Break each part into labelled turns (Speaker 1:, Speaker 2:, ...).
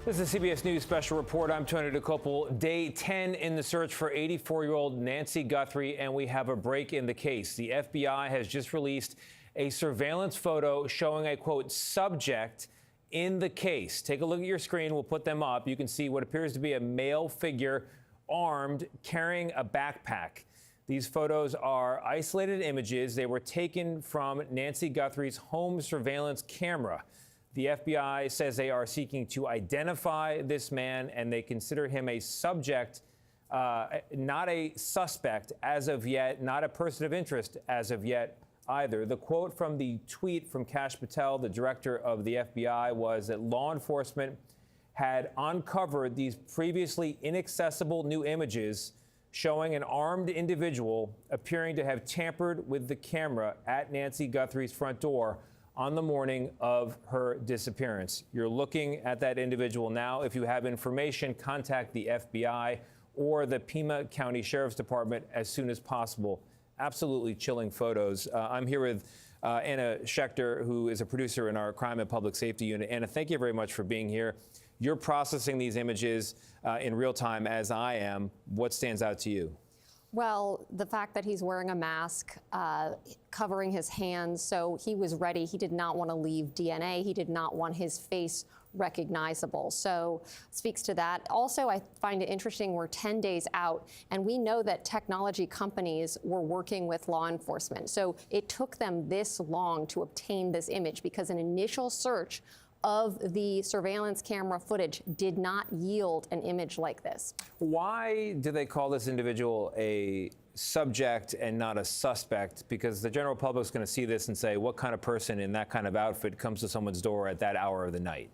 Speaker 1: This is a CBS News special report. I'm Tony DeCopel. Day 10 in the search for 84-year-old Nancy Guthrie, and we have a break in the case. The FBI has just released a surveillance photo showing a, quote, subject in the case. Take a look at your screen. We'll put them up. You can see what appears to be a male figure armed, carrying a backpack. These photos are isolated images. They were taken from Nancy Guthrie's home surveillance camera. The FBI says they are seeking to identify this man, and they consider him a subject, not a suspect as of yet, not a person of interest as of yet either. The quote from the tweet from Kash Patel, the director of the FBI, was that law enforcement had uncovered these previously inaccessible new images showing an armed individual appearing to have tampered with the camera at Nancy Guthrie's front door on the morning of her disappearance. You're looking at that individual now. If you have information, contact the FBI or the Pima County Sheriff's Department as soon as possible. Absolutely chilling photos. I'm here with Anna Schechter, who is a producer in our Crime and Public Safety Unit. Anna, thank you very much for being here. You're processing these images in real time, as I am. What stands out to you?
Speaker 2: Well, the fact that he's wearing a mask, covering his hands, so he was ready. He did not want to leave DNA. He did not want his face recognizable. So speaks to that. Also, I find it interesting, we're 10 days out, and we know that technology companies were working with law enforcement. So it took them this long to obtain this image because an initial search of the surveillance camera footage did not yield an image like this.
Speaker 1: Why do they call this individual a subject and not a suspect? Because the general public is going to see this and say, what kind of person in that kind of outfit comes to someone's door at that hour of the night?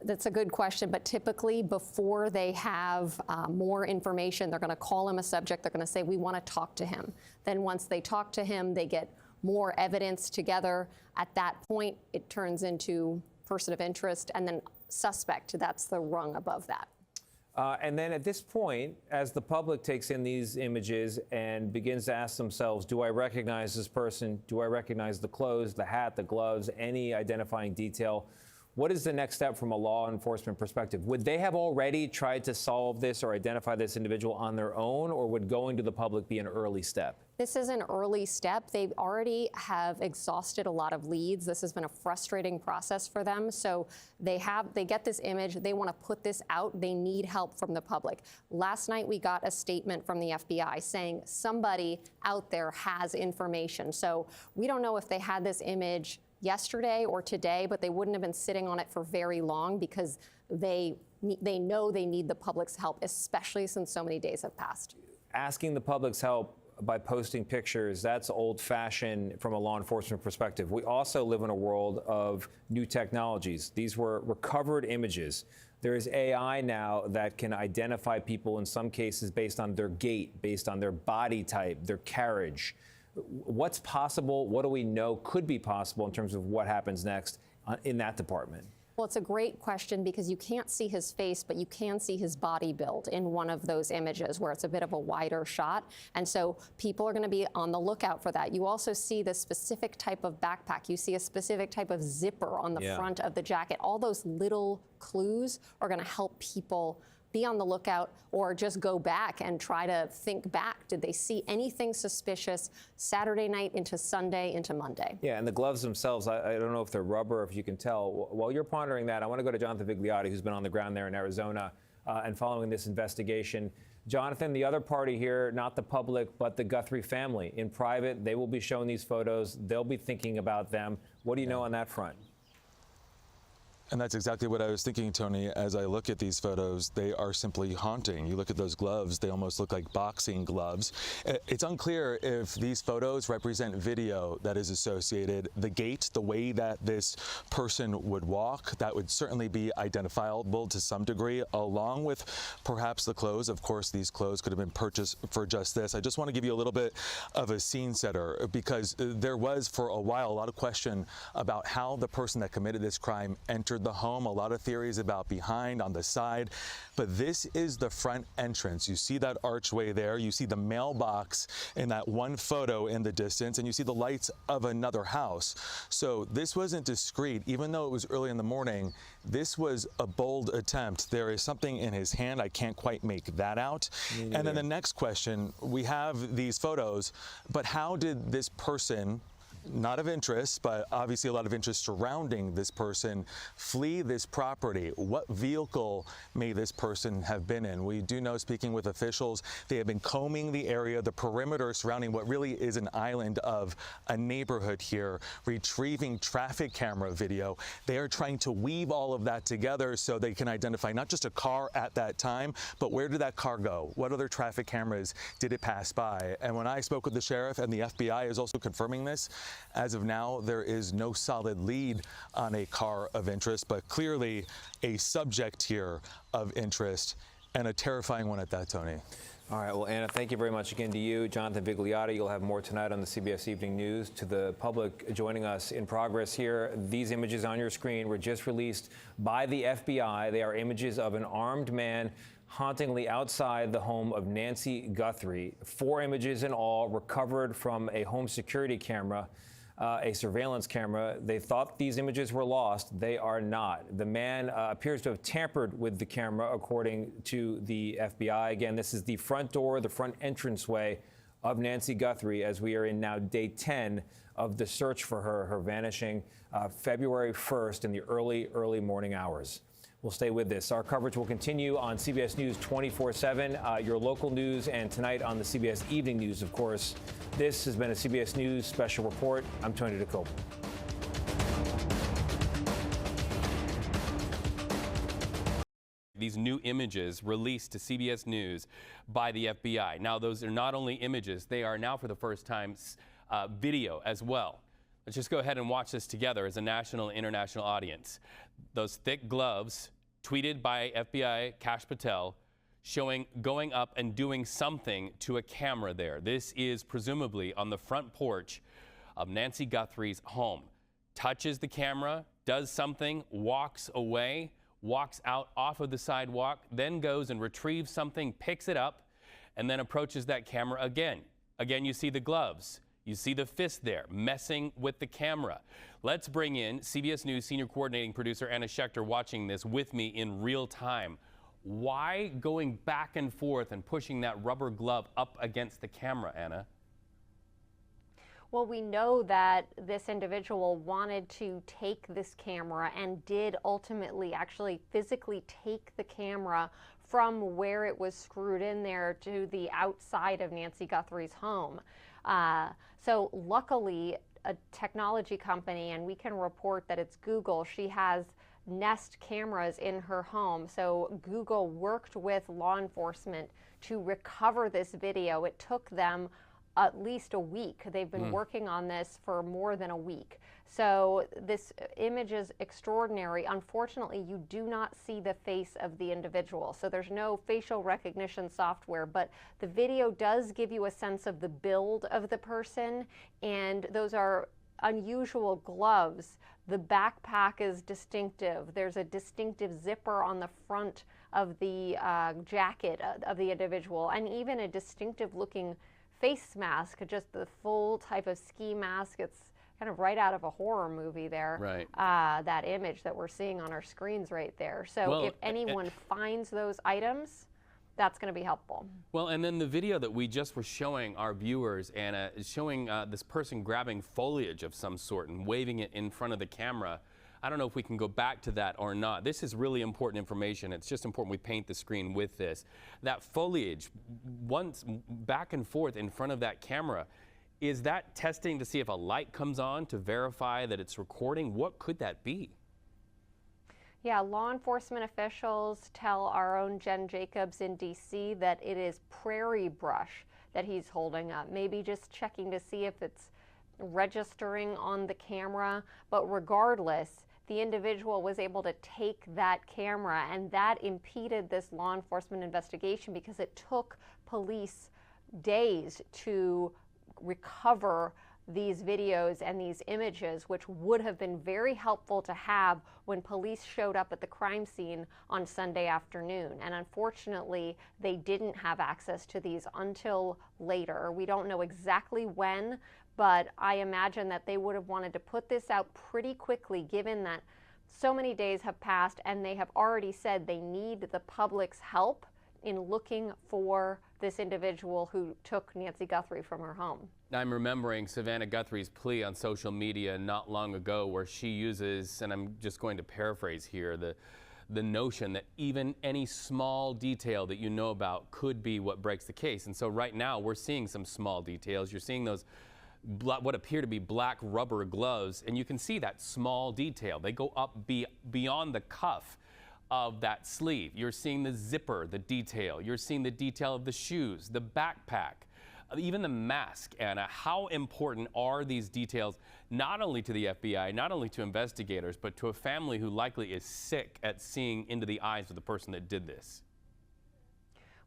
Speaker 2: That's a good question, but typically before they have more information, they're going to call him a subject. They're going to say, we want to talk to him. Then once they talk to him, they get more evidence together. At that point, it turns into person of interest, and then suspect. That's the rung above that.
Speaker 1: And then at this point, as the public takes in these images and begins to ask themselves, do I recognize this person? Do I recognize the clothes, the hat, the gloves, any identifying detail? What is the next step from a law enforcement perspective? Would they have already tried to solve this or identify this individual on their own, or would going to the public be an early step?
Speaker 2: This is an early step. They already have exhausted a lot of leads. This has been a frustrating process for them. So they get this image. They want to put this out. They need help from the public. Last night, we got a statement from the FBI saying somebody out there has information. So we don't know if they had this image yesterday or today, but they wouldn't have been sitting on it for very long because they know they need the public's help, especially since so many days have passed.
Speaker 1: Asking the public's help by posting pictures, that's old-fashioned from a law enforcement perspective. We also live in a world of new technologies. These were recovered images. There is AI now that can identify people in some cases based on their gait, based on their body type, their carriage. What's possible? What do we know could be possible in terms of what happens next in that department?
Speaker 2: Well, it's a great question because you can't see his face, but you can see his body build in one of those images where it's a bit of a wider shot. And so people are going to be on the lookout for that. You also see the specific type of backpack. You see a specific type of zipper on the front of the jacket. All those little clues are going to help people be on the lookout or just go back and try to think back. Did they see anything suspicious Saturday night into Sunday into Monday?
Speaker 1: Yeah, and the gloves themselves, I don't know if they're rubber, if you can tell. While you're pondering that, I want to go to Jonathan Vigliotti, who's been on the ground there in Arizona and following this investigation. Jonathan, the other party here, not the public, but the Guthrie family. In private, they will be shown these photos. They'll be thinking about them. What do you know on that front?
Speaker 3: And that's exactly what I was thinking, Tony. As I look at these photos, they are simply haunting. You look at those gloves, they almost look like boxing gloves. It's unclear if these photos represent video that is associated. The gait, the way that this person would walk, that would certainly be identifiable to some degree, along with perhaps the clothes. Of course, these clothes could have been purchased for just this. I just want to give you a little bit of a scene setter because there was, for a while, a lot of question about how the person that committed this crime entered entered the home. A lot of theories about behind, on the side, but this is the front entrance. You see that archway there. You see the mailbox in that one photo in the distance, and you see the lights of another house. So this wasn't discreet, even though it was early in the morning. This was a bold attempt. There is something in his hand. I can't quite make that out. And then the next question, we have these photos, but how did this person, not of interest, but obviously a lot of interest surrounding this person, flee this property? What vehicle may this person have been in? We do know, speaking with officials, they have been combing the area, the perimeter surrounding what really is an island of a neighborhood here, retrieving traffic camera video. They are trying to weave all of that together so they can identify not just a car at that time, but where did that car go? What other traffic cameras did it pass by? And when I spoke with the sheriff, and the FBI is also confirming this, as of now, there is no solid lead on a car of interest, but clearly a subject here of interest, and a terrifying one at that, Tony.
Speaker 1: All right, well, Anna, thank you very much again to you. Jonathan Vigliotti, you'll have more tonight on the CBS Evening News. To the public joining us in progress here, these images on your screen were just released by the FBI. They are images of an armed man hauntingly outside the home of Nancy Guthrie. 4 images in all recovered from a home security camera, a surveillance camera. They thought these images were lost. They are not. The man appears to have tampered with the camera, according to the FBI. Again, this is the front door, the front entranceway of Nancy Guthrie, as we are in now day 10 of the search for her vanishing February 1st in the early morning hours. We'll stay with this. Our coverage will continue on CBS News 24/7, your local news, and tonight on the CBS Evening News, of course. This has been a CBS News Special Report. I'm Tony DeCope.
Speaker 4: These new images released to CBS News by the FBI. Now, those are not only images, they are now for the first time video as well. Let's just go ahead and watch this together as a national and international audience. Those thick gloves, tweeted by FBI Kash Patel, showing going up and doing something to a camera there. This is presumably on the front porch of Nancy Guthrie's home. Touches the camera, does something, walks away, walks out off of the sidewalk, then goes and retrieves something, picks it up, and then approaches that camera again. Again, you see the gloves. You see the fist there, messing with the camera. Let's bring in CBS News senior coordinating producer Anna Schechter, watching this with me in real time. Why going back and forth and pushing that rubber glove up against the camera, Anna?
Speaker 2: Well, we know that this individual wanted to take this camera and did ultimately actually physically take the camera from where it was screwed in there to the outside of Nancy Guthrie's home. So luckily, a technology company, and we can report that it's Google, she has Nest cameras in her home. So Google worked with law enforcement to recover this video. It took them at least a week. They've been working on this for more than a week. So this image is extraordinary. Unfortunately, you do not see the face of the individual. So there's no facial recognition software, but the video does give you a sense of the build of the person, and those are unusual gloves. The backpack is distinctive. There's a distinctive zipper on the front of the jacket of the individual, and even a distinctive looking face mask, just the full type of ski mask. It's kind of right out of a horror movie there.
Speaker 4: Right.
Speaker 2: That image that we're seeing on our screens right there. So
Speaker 4: Well,
Speaker 2: if anyone finds those items, that's going to be helpful.
Speaker 4: Well, and then the video that we just were showing our viewers, Anna, is showing this person grabbing foliage of some sort and waving it in front of the camera. I don't know if we can go back to that or not. This is really important information. It's just important we paint the screen with this. That foliage, once back and forth in front of that camera, is that testing to see if a light comes on to verify that it's recording? What could that be?
Speaker 2: Yeah, law enforcement officials tell our own Jen Jacobs in D.C. that it is prairie brush that he's holding up. Maybe just checking to see if it's registering on the camera. But regardless, the individual was able to take that camera, and that impeded this law enforcement investigation because it took police days to recover these videos and these images, which would have been very helpful to have when police showed up at the crime scene on Sunday afternoon. And unfortunately, they didn't have access to these until later. We don't know exactly when, but I imagine that they would have wanted to put this out pretty quickly, given that so many days have passed and they have already said they need the public's help in looking for this individual who took Nancy Guthrie from her home.
Speaker 4: I'm remembering Savannah Guthrie's plea on social media not long ago, where she uses, and I'm just going to paraphrase here, the notion that even any small detail that you know about could be what breaks the case. And so right now we're seeing some small details. You're seeing those what appear to be black rubber gloves, and you can see that small detail. They go up beyond the cuff of that sleeve. You're seeing the zipper, the detail. You're seeing the detail of the shoes, the backpack, even the mask. Anna, how important are these details, not only to the FBI, not only to investigators, but to a family who likely is sick at seeing into the eyes of the person that did this?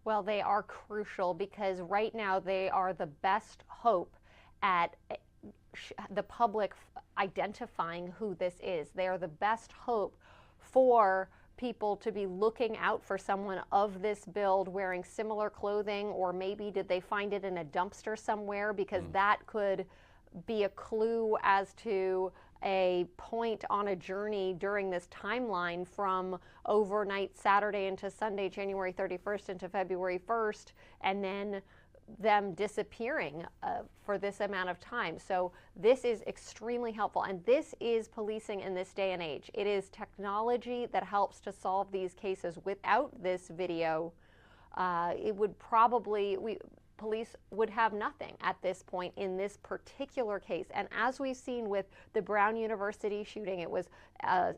Speaker 2: Well, they are crucial because right now they are the best hope at the public identifying who this is. They are the best hope for people to be looking out for someone of this build wearing similar clothing, or maybe did they find it in a dumpster somewhere, because that could be a clue as to a point on a journey during this timeline from overnight Saturday into Sunday, January 31st into February 1st, and then them disappearing for this amount of time. So this is extremely helpful, and this is policing in this day and age. It is technology that helps to solve these cases. Without this video, it would probably, police would have nothing at this point in this particular case. And as we've seen with the Brown University shooting, it was a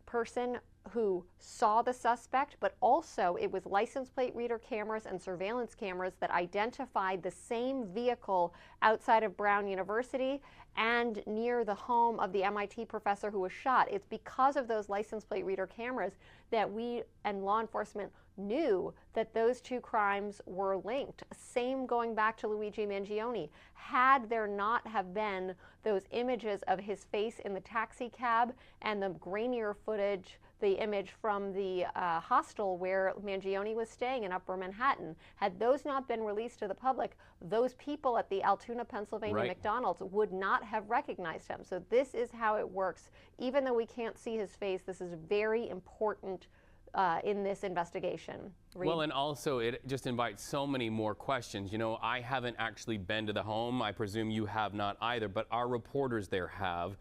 Speaker 2: person who saw the suspect, but also it was license plate reader cameras and surveillance cameras that identified the same vehicle outside of Brown University and near the home of the MIT professor who was shot. It's because of those license plate reader cameras that we and law enforcement knew that those two crimes were linked. Same going back to Luigi Mangione. Had there not have been those images of his face in the taxi cab and the grainier footage, the image from the hostel where Mangione was staying in Upper Manhattan, had those not been released to the public, those people at the Altoona, Pennsylvania McDonald's would not have recognized him. So this is how it works. Even though we can't see his face, this is very important in this investigation. Reed?
Speaker 4: Well, and also it just invites so many more questions. You know, I haven't actually been to the home. I presume you have not either, but our reporters there have.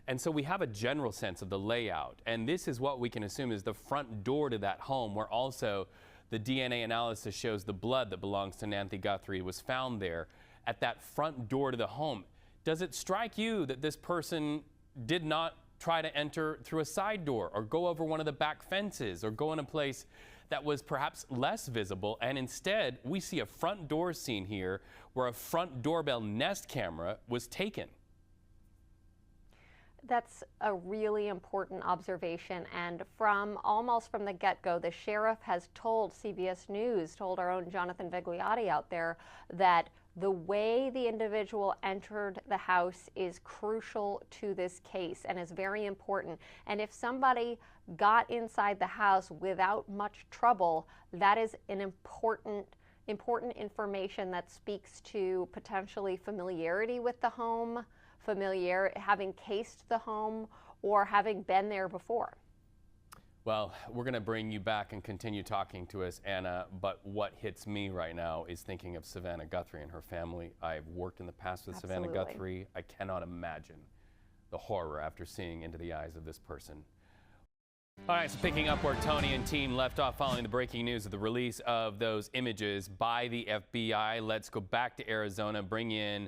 Speaker 4: And so we have a general sense of the layout. And this is what we can assume is the front door to that home, where also the DNA analysis shows the blood that belongs to Nancy Guthrie was found there at that front door to the home. Does it strike you that this person did not try to enter through a side door or go over one of the back fences or go in a place that was perhaps less visible, and instead we see a front door scene here where a front doorbell Nest camera was taken?
Speaker 2: That's a really important observation, and almost from the get-go, the sheriff has told CBS News, told our own Jonathan Vigliotti out there, that the way the individual entered the house is crucial to this case and is very important. And if somebody got inside the house without much trouble, that is an important information that speaks to potentially familiarity with the home, having cased the home, or having been there before.
Speaker 4: Well, we're going to bring you back and continue talking to us, Anna, but what hits me right now is thinking of Savannah Guthrie and her family. I've worked in the past with Savannah Guthrie. I cannot imagine the horror after seeing into the eyes of this person. All right, so picking up where Tony and team left off following the breaking news of the release of those images by the FBI, let's go back to Arizona, bring in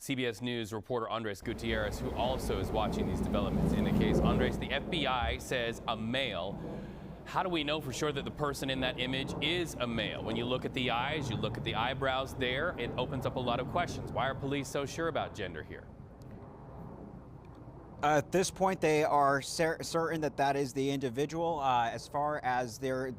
Speaker 4: CBS News reporter Andres Gutierrez, who also is watching these developments in the case. Andres, the FBI says a male. How do we know for sure that the person in that image is a male? When you look at the eyes, you look at the eyebrows there, it opens up a lot of questions. Why are police so sure about gender here?
Speaker 5: At this point, they are certain that that is the individual. As far as there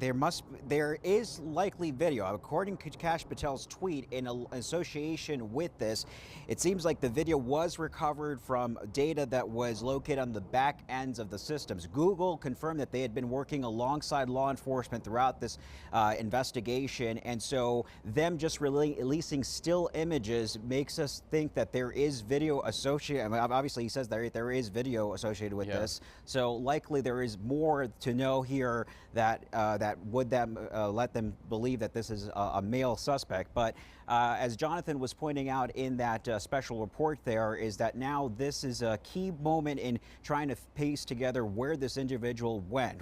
Speaker 5: is likely video, according to Kash Patel's tweet, in association with this. It seems like the video was recovered from data that was located on the back ends of the systems. Google confirmed that they had been working alongside law enforcement throughout this investigation, and so them just releasing still images makes us think that there is video associated. I mean, obviously, he says there is video associated with this, so likely there is more to know here that would let them believe that this is a male suspect. But as Jonathan was pointing out in that special report, there is that now this is a key moment in trying to piece together where this individual went,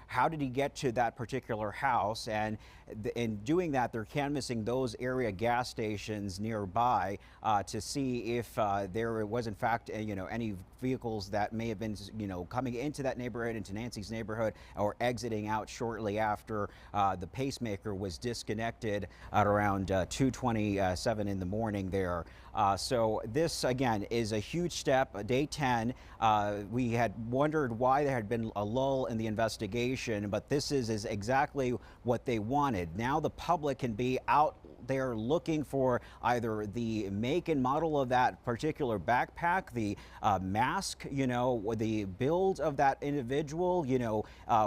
Speaker 5: how did he get to that particular house, and in doing that, they're canvassing those area gas stations nearby to see if there was in fact any vehicles that may have been coming into that neighborhood, into Nancy's neighborhood, or exiting out shortly after the pacemaker was disconnected at around 2:27 in the morning there. So this again is a huge step. Day 10, we had wondered why there had been a lull in the investigation, but this is exactly what they wanted. Now the public can be out there looking for either the make and model of that particular backpack, the mask, the build of that individual,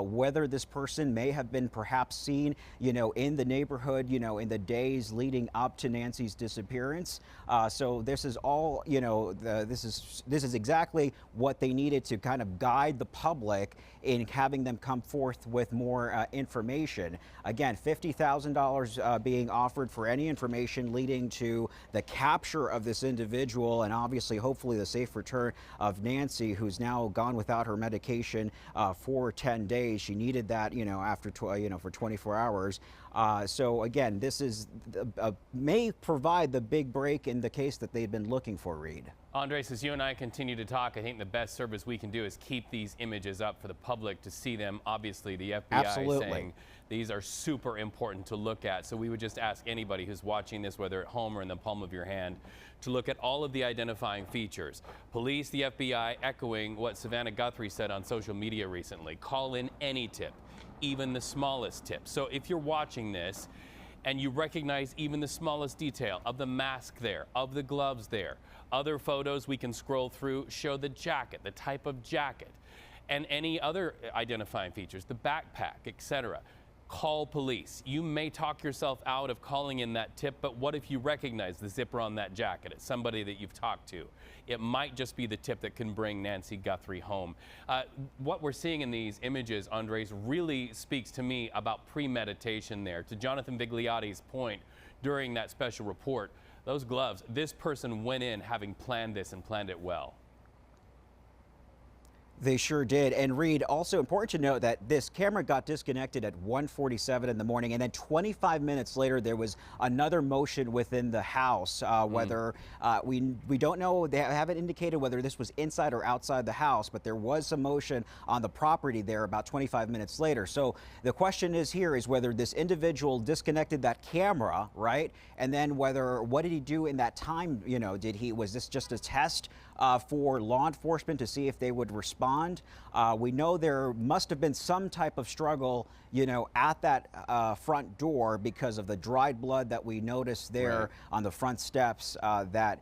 Speaker 5: whether this person may have been perhaps seen, in the neighborhood, in the days leading up to Nancy's disappearance. So this is all, this is exactly what they needed to kind of guide the public in having them come forth with more information. Again, $50,000 being offered for any information leading to the capture of this individual, and obviously, hopefully, the safe return of Nancy, who's now gone without her medication for 10 days. She needed that, after for 24 hours. So again, this is may provide the big break in the case that they've been looking for, Reed.
Speaker 4: Andres, as you and I continue to talk, I think the best service we can do is keep these images up for the public to see them. Obviously, the FBI saying these are super important to look at. So we would just ask anybody who's watching this, whether at home or in the palm of your hand, to look at all of the identifying features. Police, the FBI, echoing what Savannah Guthrie said on social media recently. Call in any tip, even the smallest tip. So if you're watching this and you recognize even the smallest detail of the mask there, of the gloves there, other photos we can scroll through show the jacket, the type of jacket, and any other identifying features, the backpack, etc. Call police. You may talk yourself out of calling in that tip, but what if you recognize the zipper on that jacket? It's somebody that you've talked to. It might just be the tip that can bring Nancy Guthrie home. What we're seeing in these images, Andres, really speaks to me about premeditation there. To Jonathan Vigliotti's point during that special report, those gloves, this person went in having planned this and planned it well.
Speaker 5: They sure did. And Reed, also important to note that this camera got disconnected at 1:47 in the morning, and then 25 minutes later there was another motion within the house. Whether we don't know, they haven't indicated whether this was inside or outside the house, but there was some motion on the property there about 25 minutes later. So the question is whether this individual disconnected that camera, right? And then what did he do in that time? Was this just a test for law enforcement to see if they would respond? We know there must have been some type of struggle, at that front door because of the dried blood that we noticed there on the front steps that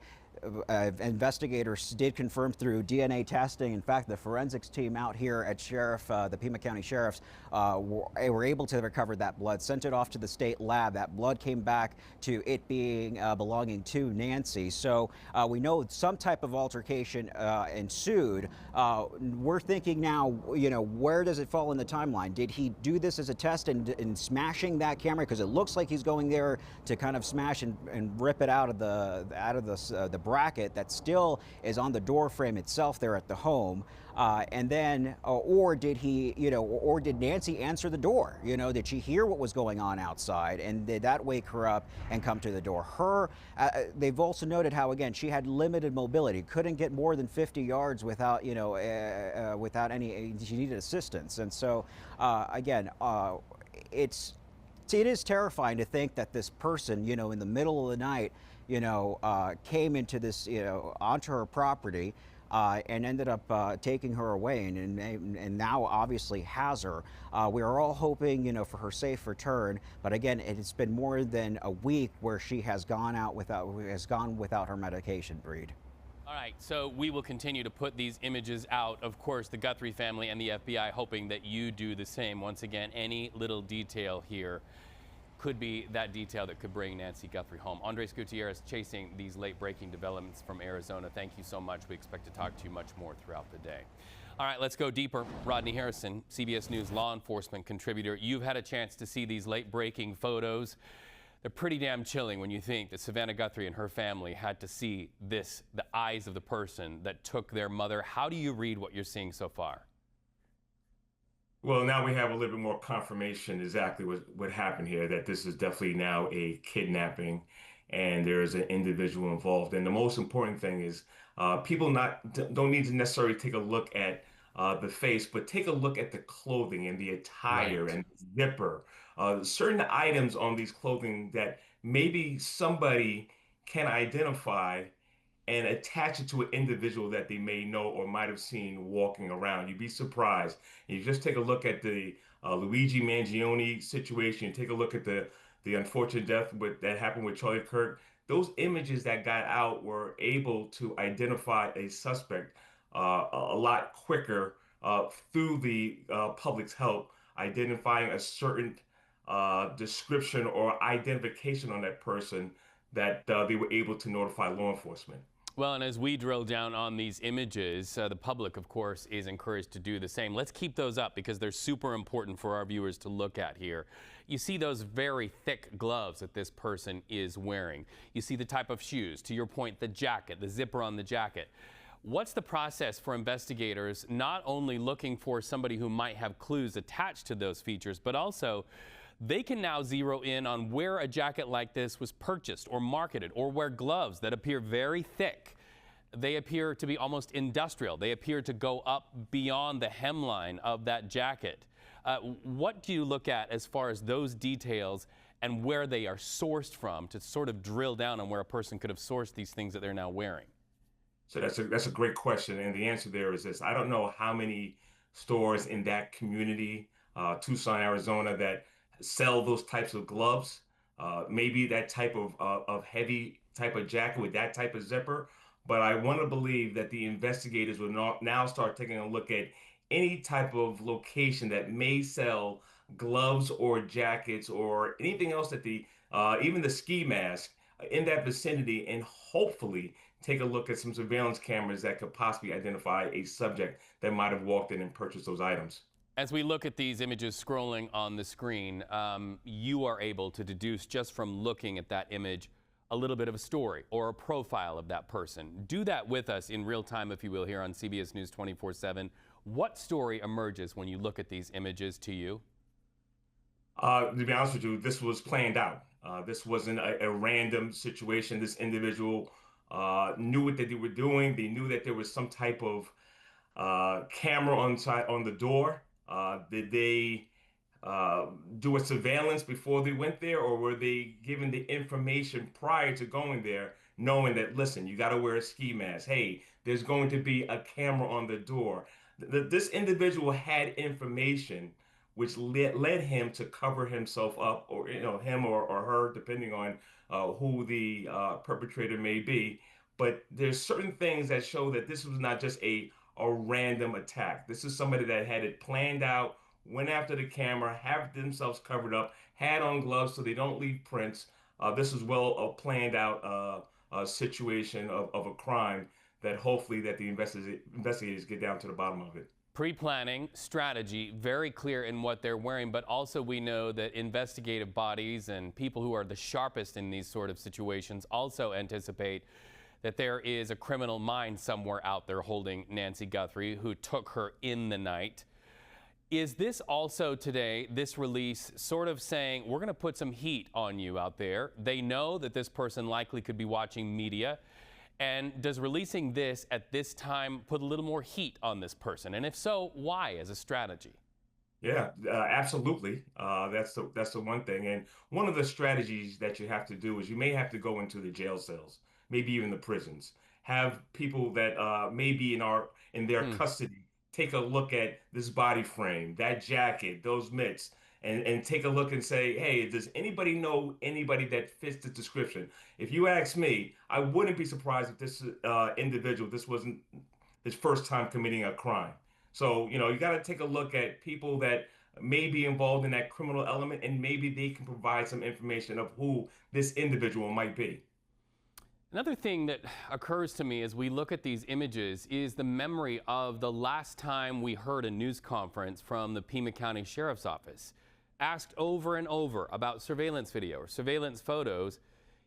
Speaker 5: investigators did confirm through DNA testing. In fact, the forensics team out here at the Pima County Sheriff's were able to recover that blood, sent it off to the state lab. That blood came back to it being belonging to Nancy. So we know some type of altercation ensued. We're thinking now, where does it fall in the timeline? Did he do this as a test in smashing that camera? Because it looks like he's going there to kind of smash and rip it out of the bracket that still is on the door frame itself there at the home. And then, or did he, or did Nancy answer the door? Did she hear what was going on outside, and did that wake her up and come to the door? They've also noted how, again, she had limited mobility, couldn't get more than 50 yards without, without any, she needed assistance. And so, again, it is terrifying to think that this person, in the middle of the night, came into this, onto her property. and ended up taking her away, and now obviously has her. We are all hoping, for her safe return. But again, it's been more than a week where she has gone without her medication, Breed.
Speaker 4: All right, so we will continue to put these images out. Of course, the Guthrie family and the FBI hoping that you do the same. Once again, any little detail here could be that detail that could bring Nancy Guthrie home. Andres Gutierrez chasing these late-breaking developments from Arizona. Thank you so much. We expect to talk to you much more throughout the day. All right, let's go deeper. Rodney Harrison, CBS News law enforcement contributor. You've had a chance to see these late-breaking photos. They're pretty damn chilling when you think that Savannah Guthrie and her family had to see this, the eyes of the person that took their mother. How do you read what you're seeing so far?
Speaker 6: Well, now we have a little bit more confirmation exactly what happened here, that this is definitely now a kidnapping and there is an individual involved. And the most important thing is people don't need to necessarily take a look at the face, but take a look at the clothing and the attire
Speaker 4: Right.
Speaker 6: and the zipper. Certain items on these clothing that maybe somebody can identify and attach it to an individual that they may know or might have seen walking around. You'd be surprised. You just take a look at the Luigi Mangione situation. Take a look at the unfortunate death that happened with Charlie Kirk. Those images that got out were able to identify a suspect a lot quicker through the public's help, identifying a certain description or identification on that person that they were able to notify law enforcement.
Speaker 4: Well, and as we drill down on these images, the public, of course, is encouraged to do the same. Let's keep those up because they're super important for our viewers to look at here. You see those very thick gloves that this person is wearing. You see the type of shoes. To your point, the jacket, the zipper on the jacket. What's the process for investigators not only looking for somebody who might have clues attached to those features, but also they can now zero in on where a jacket like this was purchased or marketed, or where gloves that appear very thick, they appear to be almost industrial. They appear to go up beyond the hemline of that jacket. What do you look at as far as those details and where they are sourced from to sort of drill down on where a person could have sourced these things that they're now wearing?
Speaker 6: So that's a great question, and the answer there is this: I don't know how many stores in that community, Tucson, Arizona, that sell those types of gloves. Maybe that type of heavy type of jacket with that type of zipper. But I want to believe that the investigators will now start taking a look at any type of location that may sell gloves or jackets or anything else that even the ski mask in that vicinity, and hopefully take a look at some surveillance cameras that could possibly identify a subject that might have walked in and purchased those items.
Speaker 4: As we look at these images scrolling on the screen, you are able to deduce just from looking at that image a little bit of a story or a profile of that person. Do that with us in real time, if you will, here on CBS News 24/7. What story emerges when you look at these images to you?
Speaker 6: To be honest with you, this was planned out. This wasn't a random situation. This individual knew what they were doing. They knew that there was some type of camera on the door. Did they do a surveillance before they went there, or were they given the information prior to going there, knowing that, listen, you got to wear a ski mask? Hey, there's going to be a camera on the door. This individual had information which led him to cover himself up, or him or her, depending on who the perpetrator may be. But there's certain things that show that this was not just a random attack. This is somebody that had it planned out, went after the camera, have themselves covered up, had on gloves so they don't leave prints. This is well planned out situation of a crime that hopefully that the investigators get down to the bottom of it.
Speaker 4: Pre-planning, strategy, very clear in what they're wearing, but also we know that investigative bodies and people who are the sharpest in these sort of situations also anticipate that there is a criminal mind somewhere out there holding Nancy Guthrie, who took her in the night. Is this also today, this release, sort of saying, we're going to put some heat on you out there? They know that this person likely could be watching media. And does releasing this at this time put a little more heat on this person? And if so, why as a strategy?
Speaker 6: Yeah, absolutely. That's the one thing. And one of the strategies that you have to do is you may have to go into the jail cells, maybe even the prisons, have people that may be in their custody take a look at this body frame, that jacket, those mitts, and take a look and say, hey, does anybody know anybody that fits the description? If you ask me, I wouldn't be surprised if this individual, this wasn't his first time committing a crime. So, you got to take a look at people that may be involved in that criminal element, and maybe they can provide some information of who this individual might be.
Speaker 4: Another thing that occurs to me as we look at these images is the memory of the last time we heard a news conference from the Pima County Sheriff's Office. Asked over and over about surveillance video or surveillance photos,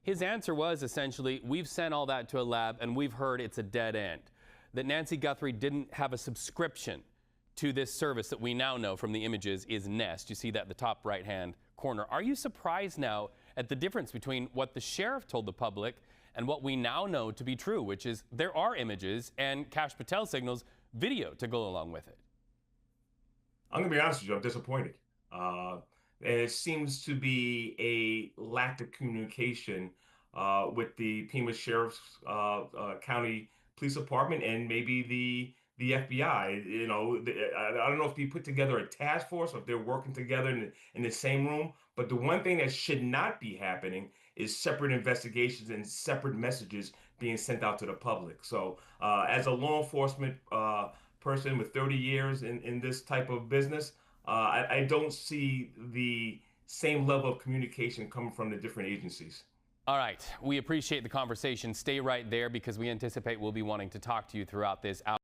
Speaker 4: his answer was essentially, we've sent all that to a lab and we've heard it's a dead end. That Nancy Guthrie didn't have a subscription to this service that we now know from the images is Nest. You see that in the top right-hand corner. Are you surprised now at the difference between what the sheriff told the public and what we now know to be true, which is there are images and Kash Patel signals video to go along with it?
Speaker 6: I'm going to be honest with you, I'm disappointed. There seems to be a lack of communication with the Pima Sheriff's County Police Department and maybe the FBI. I don't know if they put together a task force or if they're working together in the same room. But the one thing that should not be happening is separate investigations and separate messages being sent out to the public. So as a law enforcement person with 30 years in this type of business, I don't see the same level of communication coming from the different agencies.
Speaker 4: All right, we appreciate the conversation. Stay right there because we anticipate we'll be wanting to talk to you throughout this hour.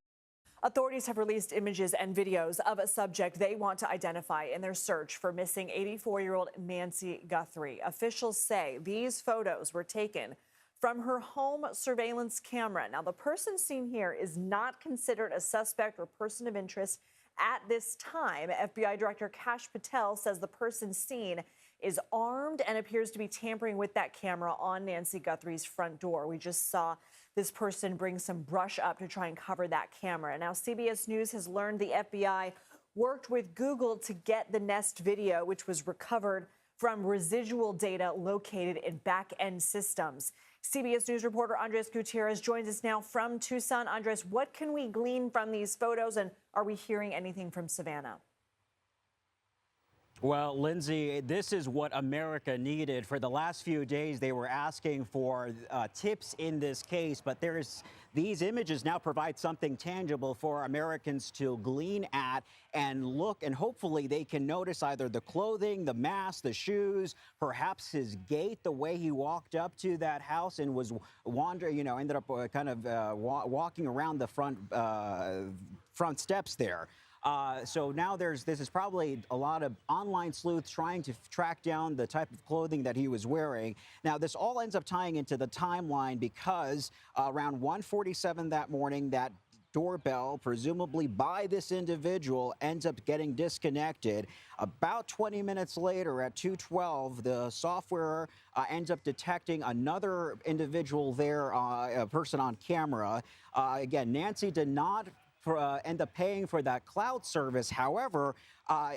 Speaker 7: Authorities have released images and videos of a subject they want to identify in their search for missing 84-year-old Nancy Guthrie. Officials say these photos were taken from her home surveillance camera. Now, the person seen here is not considered a suspect or person of interest at this time. FBI Director Kash Patel says the person seen is armed and appears to be tampering with that camera on Nancy Guthrie's front door. We just saw this person bring some brush up to try and cover that camera. Now, CBS News has learned the FBI worked with Google to get the Nest video, which was recovered from residual data located in back-end systems. CBS News reporter Andres Gutierrez joins us now from Tucson. Andres, what can we glean from these photos, and are we hearing anything from Savannah?
Speaker 5: Well, Lindsay, this is what America needed. For the last few days, they were asking for tips in this case, but these images now provide something tangible for Americans to glean at and look, and hopefully they can notice either the clothing, the mask, the shoes, perhaps his gait, the way he walked up to that house and was wandering, ended up kind of walking around the front steps there. So now this is probably a lot of online sleuths trying to track down the type of clothing that he was wearing. Now, this all ends up tying into the timeline because around 1:47 that morning, that doorbell, presumably by this individual, ends up getting disconnected. About 20 minutes later, at 2:12, the software ends up detecting another individual there, a person on camera. Again, Nancy did not end up paying for that cloud service. However,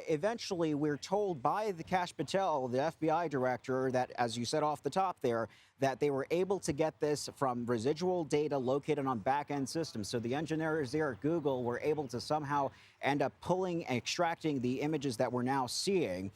Speaker 5: eventually we're told by the Kash Patel, the FBI director, that, as you said off the top there, that they were able to get this from residual data located on back-end systems. So the engineers there at Google were able to somehow end up pulling and extracting the images that we're now seeing.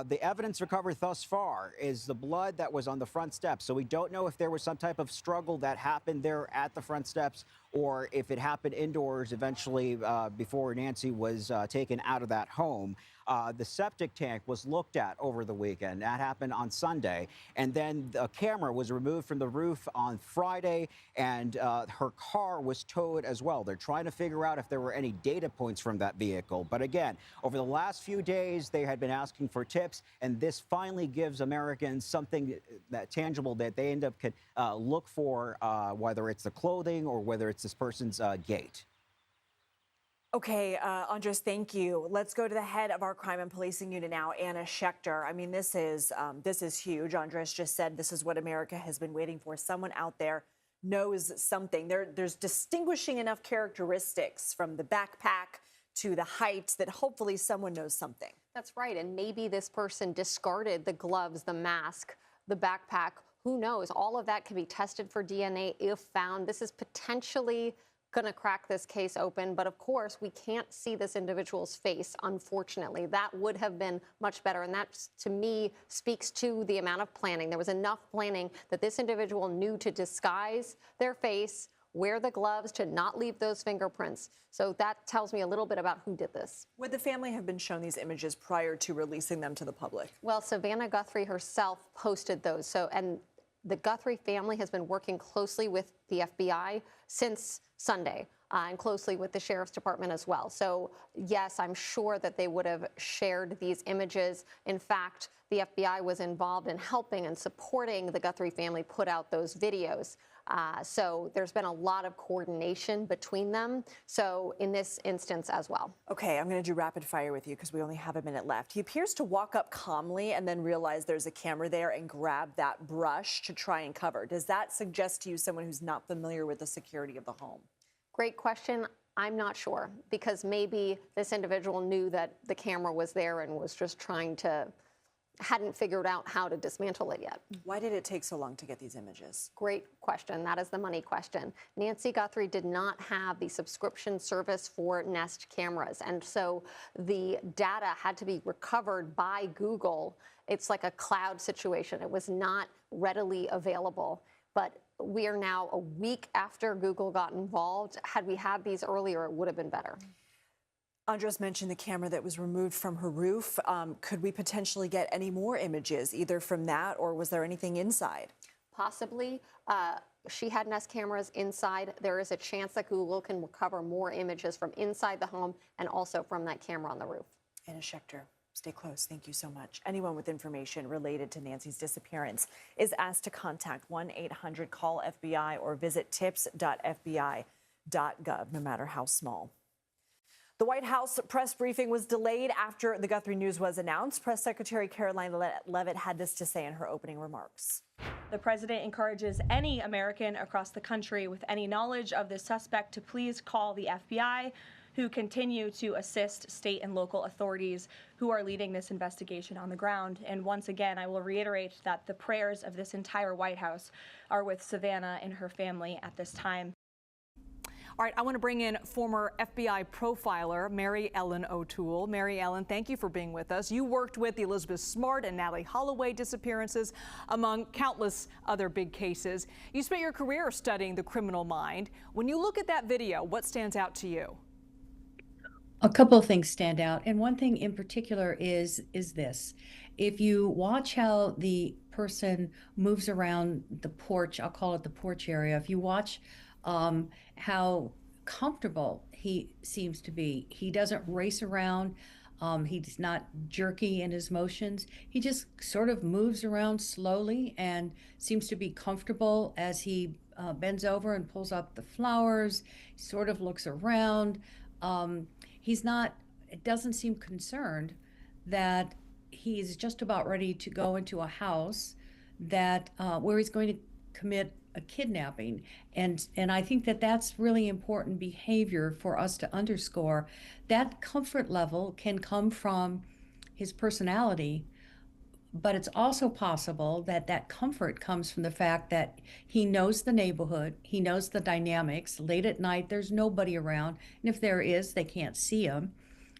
Speaker 5: The evidence recovered thus far is the blood that was on the front steps. So we don't know if there was some type of struggle that happened there at the front steps or if it happened indoors eventually before Nancy was taken out of that home. The septic tank was looked at over the weekend. That happened on Sunday. And then the camera was removed from the roof on Friday, and her car was towed as well. They're trying to figure out if there were any data points from that vehicle. But again, over the last few days, they had been asking for tips, and this finally gives Americans something that tangible that they end up could look for, whether it's the clothing or whether it's this person's gait.
Speaker 7: Okay, Andres, thank you. Let's go to the head of our crime and policing unit now, Anna Schechter. I mean, this is huge. Andres just said this is what America has been waiting for. Someone out there knows something. There's distinguishing enough characteristics from the backpack to the height that hopefully someone knows something.
Speaker 2: That's right. And maybe this person discarded the gloves, the mask, the backpack. Who knows? All of that can be tested for DNA if found. This is potentially going to crack this case open. But of course, we can't see this individual's face, unfortunately. That would have been much better. And that, to me, speaks to the amount of planning. There was enough planning that this individual knew to disguise their face, wear the gloves, to not leave those fingerprints. So that tells me a little bit about who did this.
Speaker 7: Would the family have been shown these images prior to releasing them to the public?
Speaker 2: Well, Savannah Guthrie herself posted those. And the Guthrie family has been working closely with the FBI since Sunday, and closely with the Sheriff's Department as well. So yes, I'm sure that they would have shared these images. In fact, the FBI was involved in helping and supporting the Guthrie family put out those videos. So there's been a lot of coordination between them. So in this instance as well.
Speaker 7: Okay, I'm going to do rapid fire with you because we only have a minute left. He appears to walk up calmly and then realize there's a camera there and grab that brush to try and cover. Does that suggest to you someone who's not familiar with the security of the home?
Speaker 2: Great question. I'm not sure, because maybe this individual knew that the camera was there and was just hadn't figured out how to dismantle it yet.
Speaker 7: Why did it take so long to get these images?
Speaker 2: Great question. That is the money question. Nancy Guthrie did not have the subscription service for Nest cameras, and so the data had to be recovered by Google. It's like a cloud situation. It was not readily available. But we are now a week after Google got involved. Had we had these earlier, it would have been better.
Speaker 7: Andres mentioned the camera that was removed from her roof. Could we potentially get any more images, either from that or was there anything inside?
Speaker 2: Possibly. She had Nest cameras inside. There is a chance that Google can recover more images from inside the home and also from that camera on the roof.
Speaker 7: Anna Schechter, stay close. Thank you so much. Anyone with information related to Nancy's disappearance is asked to contact 1-800-CALL-FBI or visit tips.fbi.gov, no matter how small. The White House press briefing was delayed after the Guthrie news was announced. Press Secretary Caroline Leavitt had this to say in her opening remarks.
Speaker 8: The president encourages any American across the country with any knowledge of the suspect to please call the FBI, who continue to assist state and local authorities who are leading this investigation on the ground. And once again, I will reiterate that the prayers of this entire White House are with Savannah and her family at this time.
Speaker 7: All right, I want to bring in former FBI profiler Mary Ellen O'Toole. Mary Ellen, thank you for being with us. You worked with the Elizabeth Smart and Natalie Holloway disappearances, among countless other big cases. You spent your career studying the criminal mind. When you look at that video, what stands out to you?
Speaker 9: A couple of things stand out, and one thing in particular is this. If you watch how the person moves around the porch, I'll call it the porch area, if you watch how comfortable he seems to be. He doesn't race around. He's not jerky in his motions. He just sort of moves around slowly and seems to be comfortable as he bends over and pulls up the flowers, sort of looks around. It doesn't seem concerned that he's just about ready to go into a house that where he's going to commit a kidnapping. And I think that that's really important behavior for us to underscore. That comfort level can come from his personality, but it's also possible that that comfort comes from the fact that he knows the neighborhood, he knows the dynamics. Late at night, there's nobody around, and if there is, they can't see him.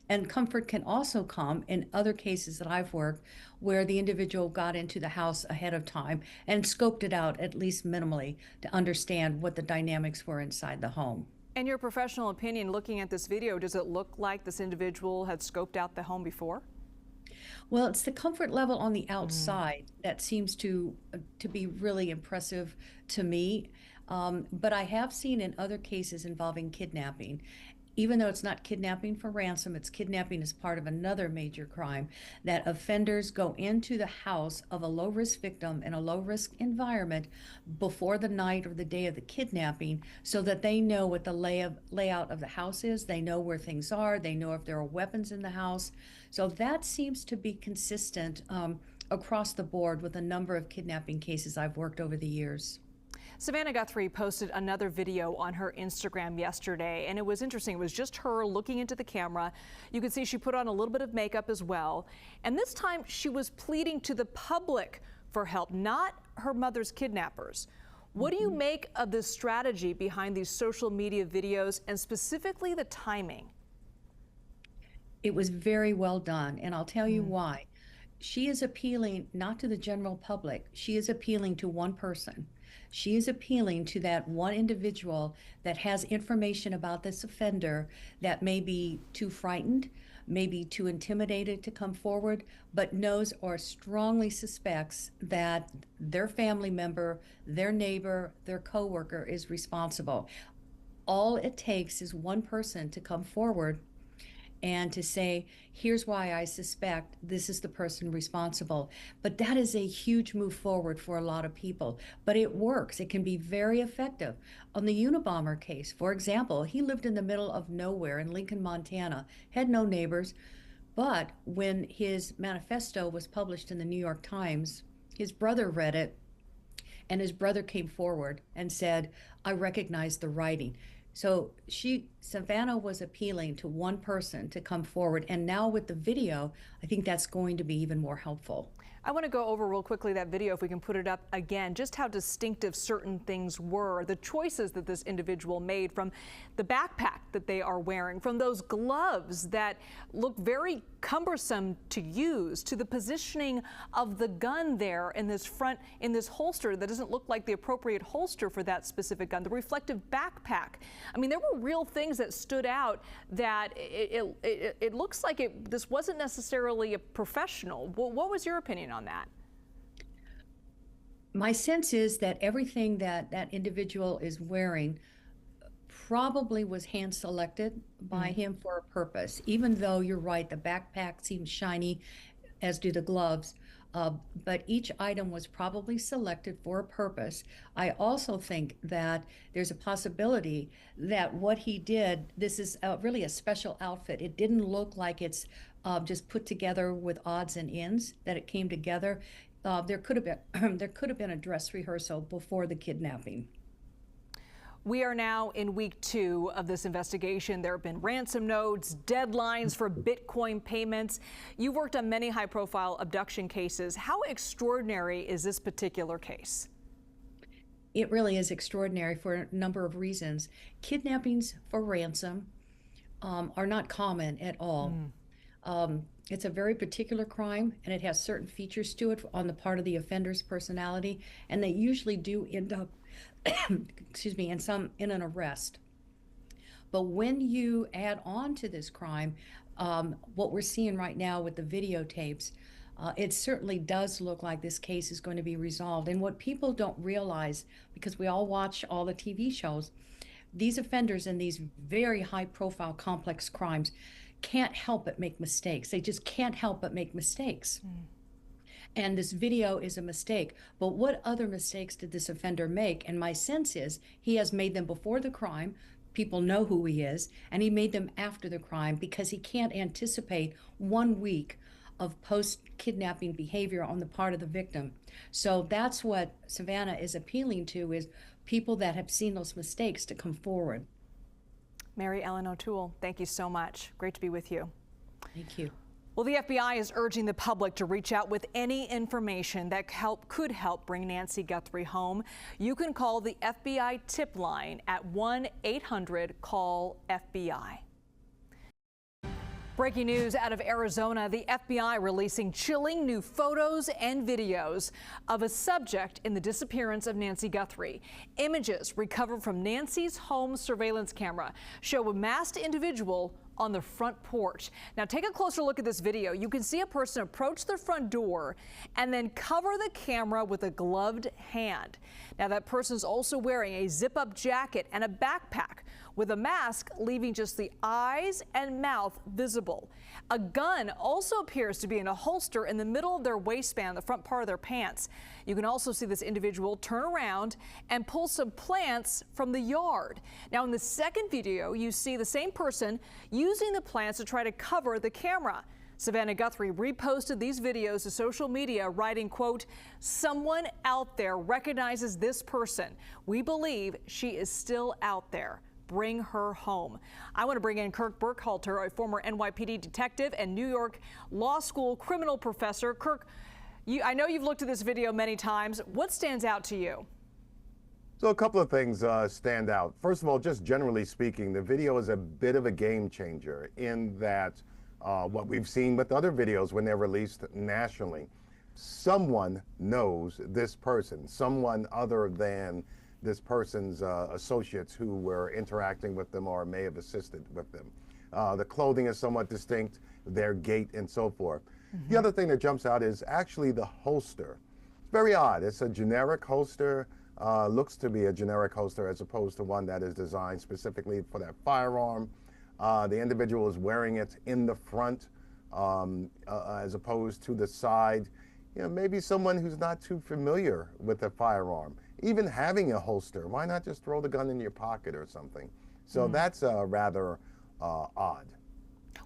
Speaker 9: And comfort can also come in other cases that I've worked where the individual got into the house ahead of time and scoped it out, at least minimally, to understand what the dynamics were inside the home.
Speaker 7: In your professional opinion, looking at this video, does it look like this individual had scoped out the home before?
Speaker 9: Well, it's the comfort level on the outside that seems to be really impressive to me. But I have seen in other cases involving kidnapping, even though it's not kidnapping for ransom, it's kidnapping as part of another major crime, that offenders go into the house of a low-risk victim in a low-risk environment before the night or the day of the kidnapping so that they know what the layout of the house is, they know where things are, they know if there are weapons in the house. So that seems to be consistent across the board with a number of kidnapping cases I've worked over the years.
Speaker 7: Savannah Guthrie posted another video on her Instagram yesterday, and it was interesting. It was just her looking into the camera. You could see she put on a little bit of makeup as well. And this time she was pleading to the public for help, not her mother's kidnappers. What do you make of the strategy behind these social media videos and specifically the timing?
Speaker 9: It was very well done, and I'll tell you why. She is appealing not to the general public. She is appealing to one person. She is appealing to that one individual that has information about this offender that may be too frightened, maybe too intimidated to come forward, but knows or strongly suspects that their family member, their neighbor, their coworker is responsible. All it takes is one person to come forward and to say, here's why I suspect this is the person responsible. But that is a huge move forward for a lot of people. But it works. It can be very effective. On the Unabomber case, for example, he lived in the middle of nowhere in Lincoln, Montana, had no neighbors. But when his manifesto was published in the New York Times, his brother read it, and his brother came forward and said, I recognize the writing. So Savannah was appealing to one person to come forward. And now with the video, I think that's going to be even more helpful.
Speaker 7: I want to go over real quickly that video, if we can put it up again, just how distinctive certain things were, the choices that this individual made, from the backpack that they are wearing, from those gloves that look very cumbersome to use, to the positioning of the gun there in this holster that doesn't look like the appropriate holster for that specific gun, the reflective backpack. I mean, there were real things that stood out that it looks like this wasn't necessarily a professional. What was your opinion on that?
Speaker 9: My sense is that everything that that individual is wearing probably was hand selected by him for a purpose, even though you're right, the backpack seems shiny, as do the gloves. But each item was probably selected for a purpose. I also think that there's a possibility that what he did, this is really a special outfit. It didn't look like it's just put together with odds and ends, that it came together. There could have been a dress rehearsal before the kidnapping.
Speaker 7: We are now in week 2 of this investigation. There have been ransom notes, deadlines for Bitcoin payments. You've worked on many high-profile abduction cases. How extraordinary is this particular case?
Speaker 9: It really is extraordinary for a number of reasons. Kidnappings for ransom are not common at all. It's a very particular crime, and it has certain features to it on the part of the offender's personality, and they usually do end up excuse me, in an arrest. But when you add on to this crime, what we're seeing right now with the videotapes, it certainly does look like this case is going to be resolved. And what people don't realize, because we all watch all the TV shows, these offenders in these very high-profile, complex crimes can't help but make mistakes. They just can't help but make mistakes. And this video is a mistake. But what other mistakes did this offender make? And my sense is he has made them before the crime. People know who he is. And he made them after the crime because he can't anticipate 1 week of post-kidnapping behavior on the part of the victim. So that's what Savannah is appealing to, is people that have seen those mistakes to come forward.
Speaker 7: Mary Ellen O'Toole, thank you so much. Great to be with you.
Speaker 9: Thank you.
Speaker 7: Well, the FBI is urging the public to reach out with any information that could help bring Nancy Guthrie home. You can call the FBI tip line at 1-800-CALL-FBI. Breaking news out of Arizona, the FBI releasing chilling new photos and videos of a subject in the disappearance of Nancy Guthrie. Images recovered from Nancy's home surveillance camera show a masked individual on the front porch. Now take a closer look at this video. You can see a person approach the front door and then cover the camera with a gloved hand. Now that person's also wearing a zip-up jacket and a backpack with a mask leaving just the eyes and mouth visible. A gun also appears to be in a holster in the middle of their waistband, the front part of their pants. You can also see this individual turn around and pull some plants from the yard. Now in the second video, you see the same person using the plants to try to cover the camera. Savannah Guthrie reposted these videos to social media, writing, quote, "Someone out there recognizes this person. We believe she is still out there. Bring her home." I want to bring in Kirk Burkhalter, a former NYPD detective and New York Law School criminal professor. Kirk, I know you've looked at this video many times. What stands out to you?
Speaker 10: So a couple of things stand out. First of all, just generally speaking, the video is a bit of a game changer in that what we've seen with other videos when they're released nationally, someone knows this person, someone other than this person's associates who were interacting with them or may have assisted with them. The clothing is somewhat distinct, their gait and so forth. The other thing that jumps out is actually the holster. It's very odd. It's a generic holster, looks to be a generic holster as opposed to one that is designed specifically for that firearm. The individual is wearing it in the front as opposed to the side. You know, maybe someone who's not too familiar with a firearm. Even having a holster, why not just throw the gun in your pocket or something? So that's rather odd.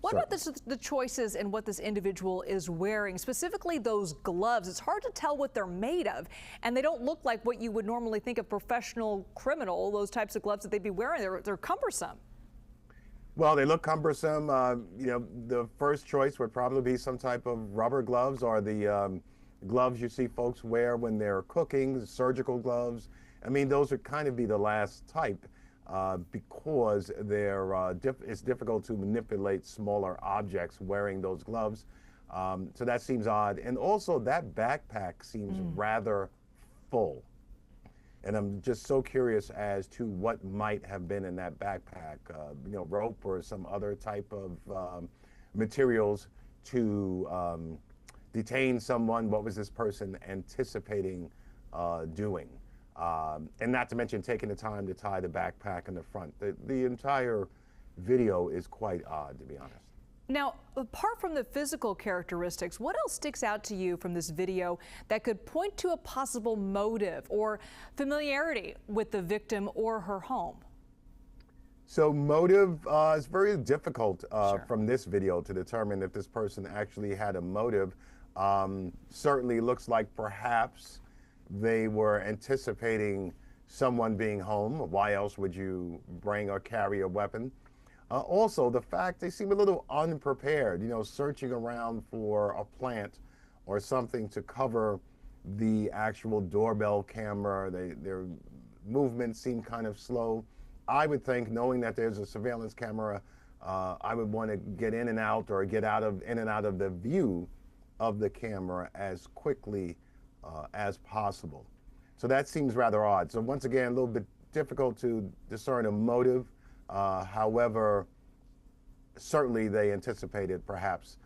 Speaker 7: What about the choices in what this individual is wearing, specifically those gloves? It's hard to tell what they're made of, and they don't look like what you would normally think of professional criminal, those types of gloves that they'd be wearing. They're cumbersome.
Speaker 10: Well, they look cumbersome. You know, the first choice would probably be some type of rubber gloves or the gloves you see folks wear when they're cooking, surgical gloves. I mean, those would kind of be the last type because it's difficult to manipulate smaller objects wearing those gloves. So that seems odd. And also that backpack seems rather full. And I'm just so curious as to what might have been in that backpack, you know, rope or some other type of materials to detain someone. What was this person anticipating doing? And not to mention taking the time to tie the backpack in the front. The entire video is quite odd, to be honest.
Speaker 7: Now, apart from the physical characteristics, what else sticks out to you from this video that could point to a possible motive or familiarity with the victim or her home?
Speaker 10: So motive is very difficult from this video to determine if this person actually had a motive. Certainly looks like perhaps they were anticipating someone being home. Why else would you bring or carry a weapon? Also, the fact they seem a little unprepared, you know, searching around for a plant or something to cover the actual doorbell camera. Their movements seem kind of slow. I would think, knowing that there's a surveillance camera, I would want to get in and out or get in and out of the view of the camera as quickly as possible. So that seems rather odd. So once again, a little bit difficult to discern a motive. However, certainly they anticipated perhaps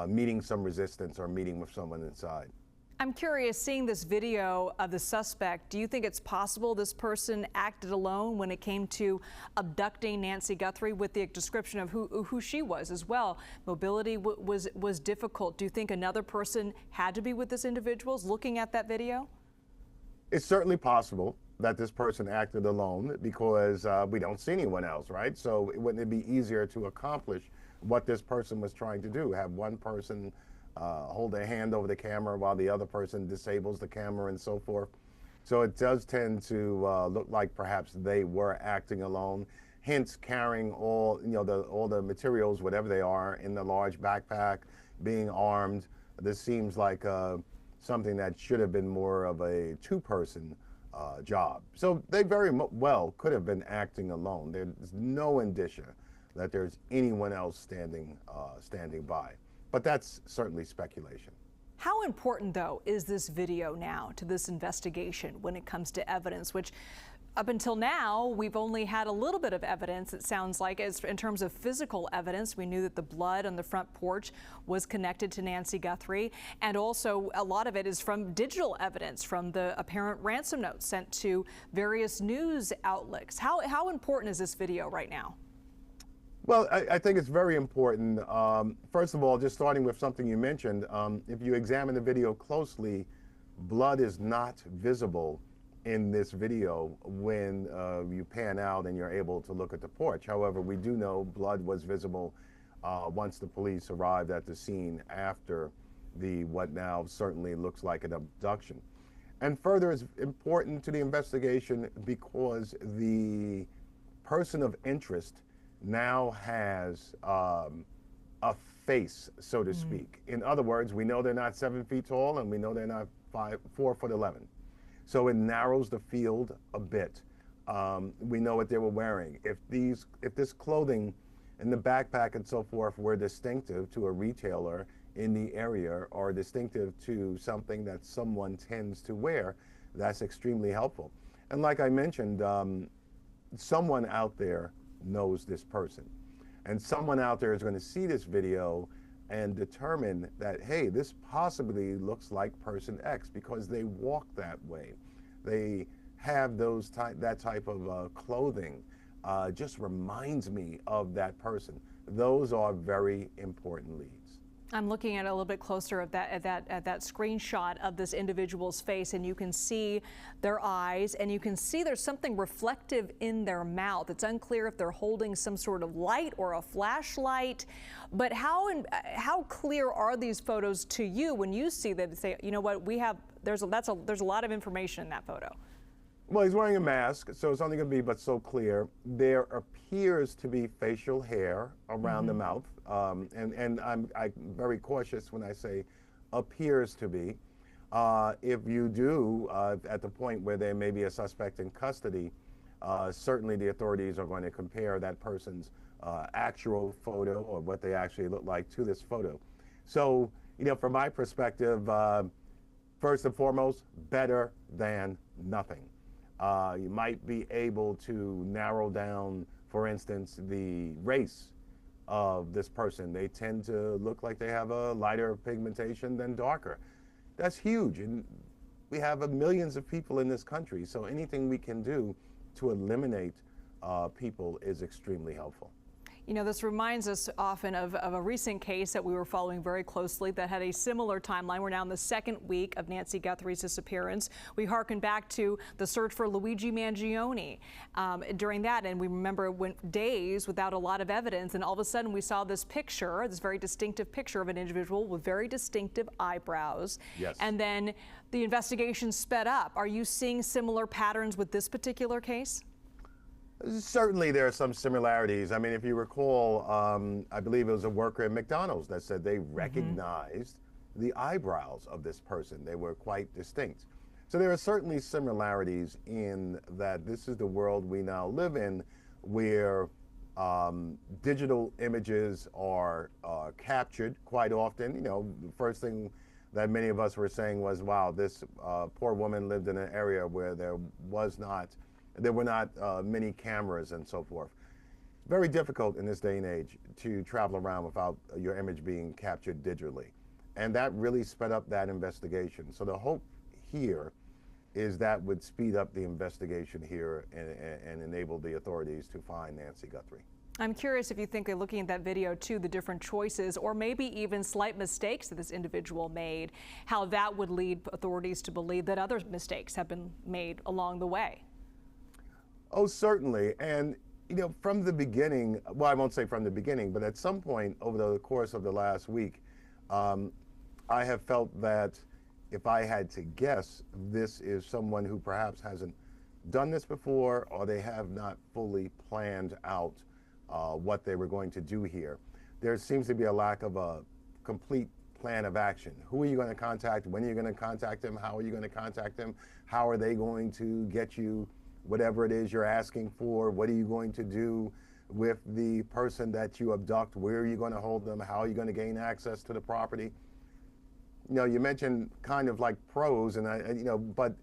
Speaker 10: meeting some resistance or meeting with someone inside.
Speaker 7: I'm curious, seeing this video of the suspect, do you think it's possible this person acted alone when it came to abducting Nancy Guthrie, with the description of who she was as well? Mobility was difficult. Do you think another person had to be with this individual looking at that video?
Speaker 10: It's certainly possible that this person acted alone because we don't see anyone else, right? So wouldn't it be easier to accomplish what this person was trying to do? Have one person hold their hand over the camera while the other person disables the camera and so forth. So it does tend to look like perhaps they were acting alone, hence carrying all the materials, whatever they are, in the large backpack, being armed. This seems like something that should have been more of a two-person job. So they very well could have been acting alone. There's no indicia that there's anyone else standing by. But that's certainly speculation.
Speaker 7: How important, though, is this video now to this investigation when it comes to evidence, which up until now, we've only had a little bit of evidence, it sounds like, in terms of physical evidence. We knew that the blood on the front porch was connected to Nancy Guthrie, and also a lot of it is from digital evidence, from the apparent ransom note sent to various news outlets. How important is this video right now?
Speaker 10: Well, I think it's very important. First of all, just starting with something you mentioned, if you examine the video closely, blood is not visible in this video when you pan out and you're able to look at the porch. However, we do know blood was visible once the police arrived at the scene after what now certainly looks like an abduction. And further, it's important to the investigation because the person of interest now has a face, so to speak. In other words, we know they're not 7 feet tall, and we know they're not 4'11". So it narrows the field a bit. We know what they were wearing. If this clothing and the backpack and so forth were distinctive to a retailer in the area or distinctive to something that someone tends to wear, that's extremely helpful. And like I mentioned, someone out there knows this person. And someone out there is going to see this video and determine that, hey, this possibly looks like person X because they walk that way. They have that type of clothing. Just reminds me of that person. Those are very important leads.
Speaker 7: I'm looking at it a little bit closer at that screenshot of this individual's face, and you can see their eyes, and you can see there's something reflective in their mouth. It's unclear if they're holding some sort of light or a flashlight, but how clear are these photos to you when you see them and say, you know what, there's a lot of information in that photo?
Speaker 10: Well, he's wearing a mask, so it's only going to be but so clear. There appears to be facial hair around the mouth, and I'm very cautious when I say appears to be. If you do, at the point where there may be a suspect in custody, certainly the authorities are going to compare that person's actual photo or what they actually look like to this photo. So, you know, from my perspective, first and foremost, better than nothing. You might be able to narrow down, for instance, the race of this person. They tend to look like they have a lighter pigmentation than darker. That's huge. And we have millions of people in this country, so anything we can do to eliminate people is extremely helpful.
Speaker 7: You know, this reminds us often of a recent case that we were following very closely that had a similar timeline. We're now in the second week of Nancy Guthrie's disappearance. We harken back to the search for Luigi Mangione during that, and we remember it went days without a lot of evidence, and all of a sudden we saw this picture, this very distinctive picture of an individual with very distinctive eyebrows.
Speaker 10: Yes.
Speaker 7: And then the investigation sped up. Are you seeing similar patterns with this particular case?
Speaker 10: Certainly there are some similarities. I mean, if you recall, I believe it was a worker at McDonald's that said they recognized the eyebrows of this person. They were quite distinct. So there are certainly similarities in that this is the world we now live in, where digital images are captured quite often. You know, the first thing that many of us were saying was, wow, this poor woman lived in an area where there were not many cameras and so forth. Very difficult in this day and age to travel around without your image being captured digitally. And that really sped up that investigation. So the hope here is that would speed up the investigation here and enable the authorities to find Nancy Guthrie.
Speaker 7: I'm curious if you think, looking at that video too, the different choices or maybe even slight mistakes that this individual made, how that would lead authorities to believe that other mistakes have been made along the way.
Speaker 10: Oh, certainly. And, you know, from the beginning, well, I won't say from the beginning, but at some point over the course of the last week, I have felt that if I had to guess, this is someone who perhaps hasn't done this before, or they have not fully planned out what they were going to do here. There seems to be a lack of a complete plan of action. Who are you going to contact? When are you going to contact them? How are you going to contact them? How are they going to get you whatever it is you're asking for? What are you going to do with the person that you abduct? Where are you going to hold them? How are you going to gain access to the property? You know, you mentioned kind of like pros, and you know, but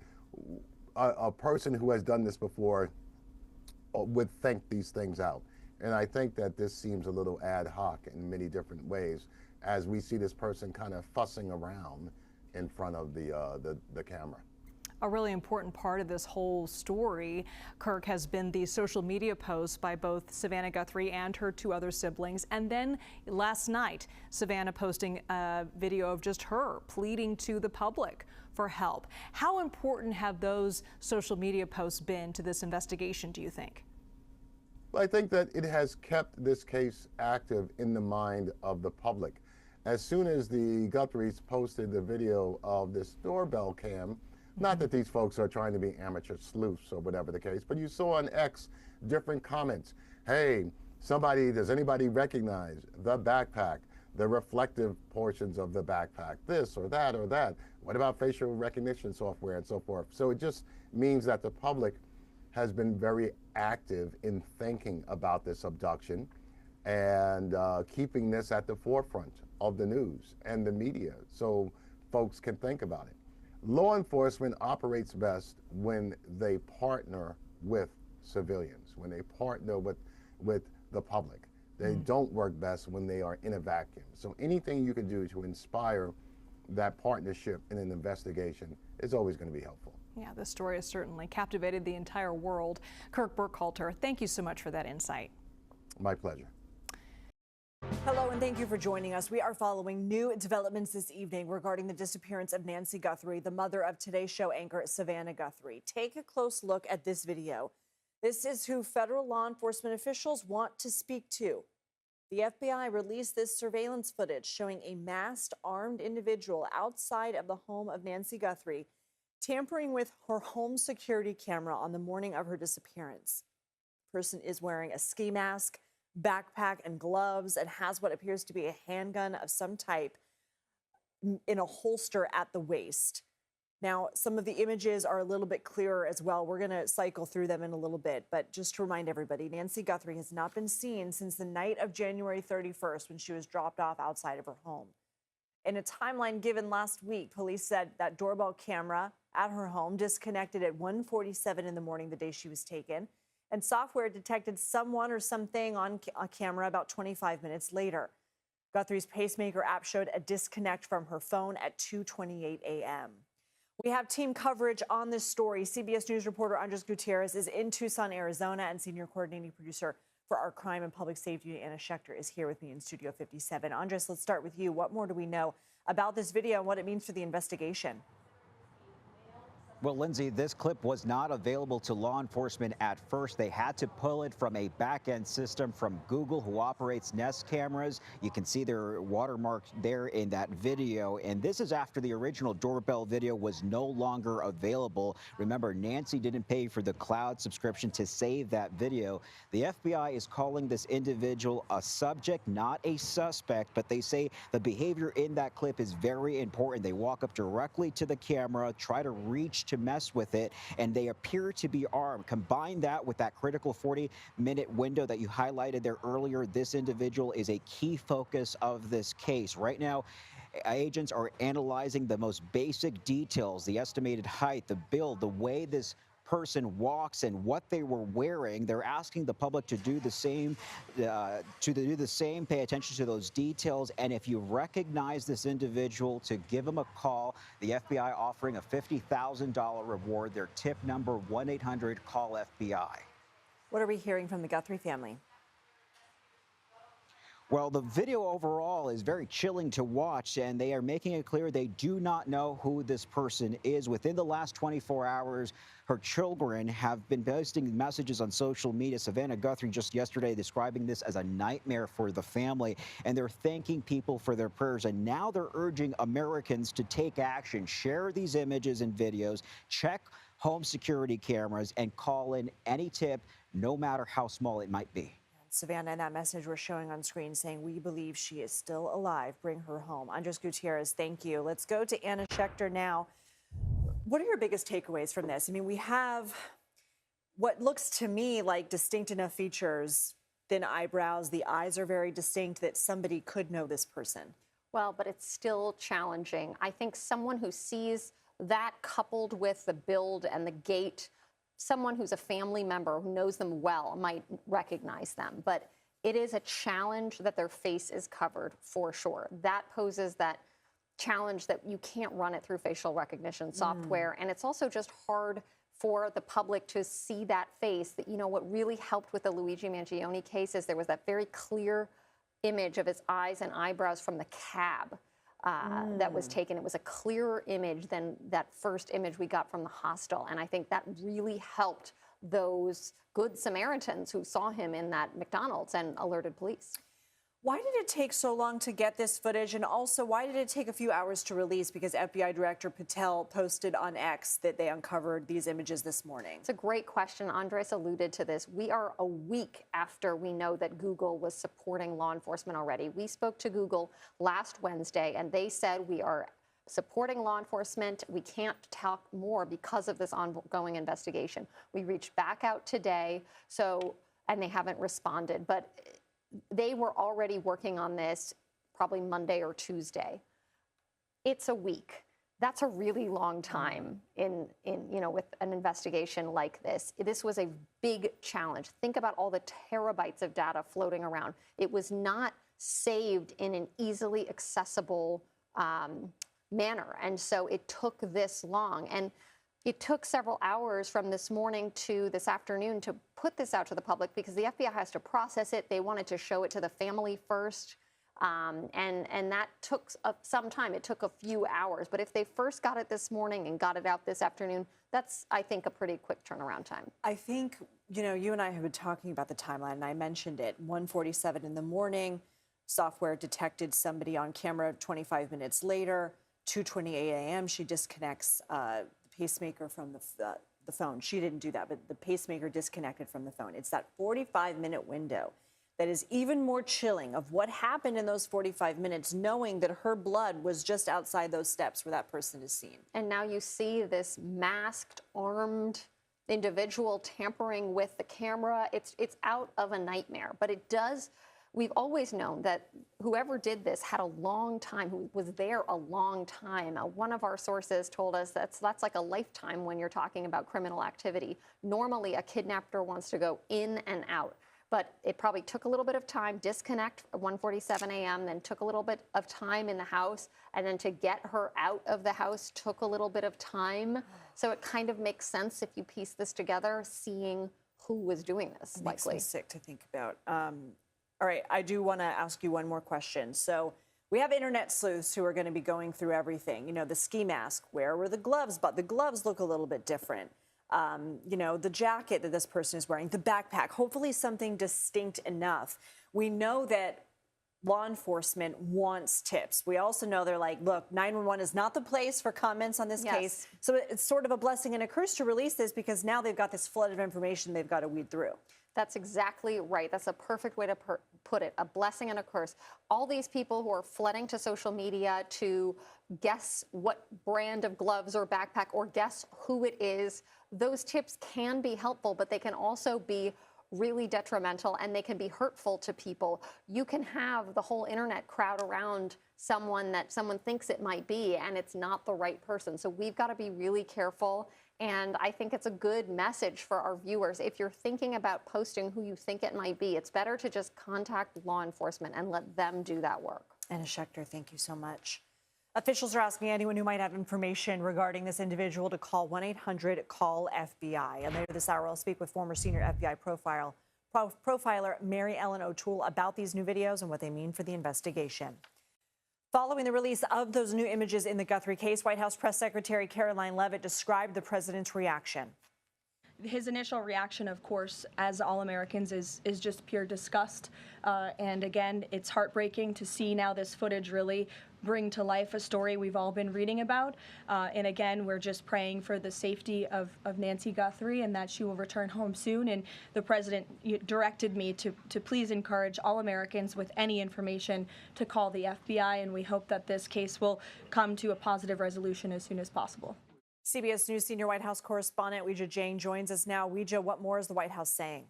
Speaker 10: a person who has done this before would think these things out. And I think that this seems a little ad hoc in many different ways, as we see this person kind of fussing around in front of the camera.
Speaker 7: A really important part of this whole story, Kirk, has been the social media posts by both Savannah Guthrie and her two other siblings. And then last night, Savannah posting a video of just her pleading to the public for help. How important have those social media posts been to this investigation, do you think?
Speaker 10: Well, I think that it has kept this case active in the mind of the public. As soon as the Guthries posted the video of this doorbell cam, not that these folks are trying to be amateur sleuths or whatever the case, but you saw on X different comments. Hey, does anybody recognize the backpack, the reflective portions of the backpack, this or that or that. What about facial recognition software and so forth? So it just means that the public has been very active in thinking about this abduction and keeping this at the forefront of the news and the media so folks can think about it. Law enforcement operates best when they partner with civilians, when they partner with the public. They don't work best when they are in a vacuum. So anything you can do to inspire that partnership in an investigation is always going to be helpful.
Speaker 11: Yeah, this story has certainly captivated the entire world. Kirk Burkhalter, thank you so much for that insight.
Speaker 10: My pleasure.
Speaker 7: Hello, and thank you for joining us. We are following new developments this evening regarding the disappearance of Nancy Guthrie, the mother of Today Show anchor Savannah Guthrie. Take a close look at this video. This is who federal law enforcement officials want to speak to. The FBI released this surveillance footage showing a masked, armed individual outside of the home of Nancy Guthrie, tampering with her home security camera on the morning of her disappearance. The person is wearing a ski mask, backpack, and gloves, and has what appears to be a handgun of some type in a holster at the waist. Now, some of the images are a little bit clearer as well. We're going to cycle through them in a little bit, but just to remind everybody, Nancy Guthrie has not been seen since the night of January 31st when she was dropped off outside of her home. In a timeline given last week, police said that doorbell camera at her home disconnected at 1:47 in the morning the day she was taken, and software detected someone or something on a camera about 25 minutes later. Guthrie's pacemaker app showed a disconnect from her phone at 2:28 a.m. We have team coverage on this story. CBS News reporter Andres Gutierrez is in Tucson, Arizona, and senior coordinating producer for our crime and public safety, Anna Schechter, is here with me in Studio 57. Andres, let's start with you. What more do we know about this video and what it means for the investigation?
Speaker 5: Well, Lindsay, this clip was not available to law enforcement at first. They had to pull it from a back-end system from Google, who operates Nest cameras. You can see their watermark there in that video. And this is after the original doorbell video was no longer available. Remember, Nancy didn't pay for the cloud subscription to save that video. The FBI is calling this individual a subject, not a suspect, but they say the behavior in that clip is very important. They walk up directly to the camera, try to reach to mess with it, and they appear to be armed. Combine that with that critical 40-minute window that you highlighted there earlier. This individual is a key focus of this case. Right now, agents are analyzing the most basic details, the estimated height, the build, the way this person walks and what they were wearing. They're asking the public to do the same, pay attention to those details. And if you recognize this individual, to give them a call. The FBI offering a $50,000 reward. Their tip number, 1-800-CALL-FBI.
Speaker 7: What are we hearing from the Guthrie family?
Speaker 5: Well, the video overall is very chilling to watch, and they are making it clear they do not know who this person is. Within the last 24 hours, her children have been posting messages on social media. Savannah Guthrie just yesterday describing this as a nightmare for the family, and they're thanking people for their prayers. And now they're urging Americans to take action, share these images and videos, check home security cameras, and call in any tip, no matter how small it might be.
Speaker 7: Savannah, and that message we're showing on screen saying, we believe she is still alive. Bring her home. Andres Gutierrez, thank you. Let's go to Anna Schechter now. What are your biggest takeaways from this? I mean, we have what looks to me like distinct enough features, thin eyebrows. The eyes are very distinct that somebody could know this person.
Speaker 2: Well, but it's still challenging. I think someone who sees that coupled with the build and the gait, someone who's a family member who knows them well might recognize them. But it is a challenge that their face is covered for sure. That poses that challenge that you can't run it through facial recognition software. And it's also just hard for the public to see that face. That, you know, what really helped with the Luigi Mangione case is there was that very clear image of his eyes and eyebrows from the cab that was taken. It was a clearer image than that first image we got from the hostel. And I think that really helped those good Samaritans who saw him in that McDonald's and alerted police.
Speaker 7: Why did it take so long to get this footage? And also, why did it take a few hours to release? Because FBI Director Patel posted on X that they uncovered these images this morning.
Speaker 2: It's a great question. Andres alluded to this. We are a week after we know that Google was supporting law enforcement already. We spoke to Google last Wednesday, and they said we are supporting law enforcement. We can't talk more because of this ongoing investigation. We reached back out today, and they haven't responded. But they were already working on this probably Monday or Tuesday. It's a week. That's a really long time in with an investigation like this. This was a big challenge. Think about all the terabytes of data floating around. It was not saved in an easily accessible manner. And so it took this long. And it took several hours from this morning to this afternoon to put this out to the public because the FBI has to process it. They wanted to show it to the family first. And that took some time. It took a few hours. But if they first got it this morning and got it out this afternoon, that's, I think, a pretty quick turnaround time.
Speaker 7: I think, you and I have been talking about the timeline, and I mentioned it. 1:47 in the morning, software detected somebody on camera 25 minutes later. 2:28 a.m., she disconnects pacemaker from the phone. She didn't do that, but the pacemaker disconnected from the phone. It's that 45-minute window that is even more chilling of what happened in those 45 minutes, knowing that her blood was just outside those steps where that person is seen.
Speaker 2: And now you see this masked, armed individual tampering with the camera. It's out of a nightmare, but it does. We've always known that whoever did this had a long time, who was there a long time. One of our sources told us that's like a lifetime when you're talking about criminal activity. Normally, a kidnapper wants to go in and out, but it probably took a little bit of time, disconnect at 1:47 a.m., then took a little bit of time in the house, and then to get her out of the house took a little bit of time. So it kind of makes sense if you piece this together, seeing who was doing this,
Speaker 7: It
Speaker 2: likely.
Speaker 7: makes me sick to think about. All right, I do want to ask you one more question. So we have internet sleuths who are going to be going through everything. The ski mask, where were the gloves? But the gloves look a little bit different. The jacket that this person is wearing, the backpack, hopefully something distinct enough. We know that law enforcement wants tips. We also know they're like, look, 911 is not the place for comments on this case. So it's sort of a blessing and a curse to release this because now they've got this flood of information they've got to weed through.
Speaker 2: That's exactly right. That's a perfect way to put it, a blessing and a curse. All these people who are flooding to social media to guess what brand of gloves or backpack or guess who it is, those tips can be helpful, but they can also be really detrimental and they can be hurtful to people. You can have the whole internet crowd around someone that someone thinks it might be and it's not the right person. So we've got to be really careful. And I think it's a good message for our viewers. If you're thinking about posting who you think it might be, it's better to just contact law enforcement and let them do that work.
Speaker 7: Anna Schechter, thank you so much. Officials are asking anyone who might have information regarding this individual to call 1-800-CALL-FBI. And later this hour, I'll speak with former senior FBI profiler Mary Ellen O'Toole about these new videos and what they mean for the investigation. Following the release of those new images in the Guthrie case, White House Press Secretary Caroline Leavitt described the president's reaction.
Speaker 8: His initial reaction, of course, as all Americans, is just pure disgust. And again, it's heartbreaking to see now this footage really bring to life a story we've all been reading about. And again, we're just praying for the safety of Nancy Guthrie and that she will return home soon. And the president directed me to please encourage all Americans with any information to call the FBI. And we hope that this case will come to a positive resolution as soon as possible.
Speaker 7: CBS News senior White House correspondent Weijia Jiang joins us now. Weijia, what more is the White House saying?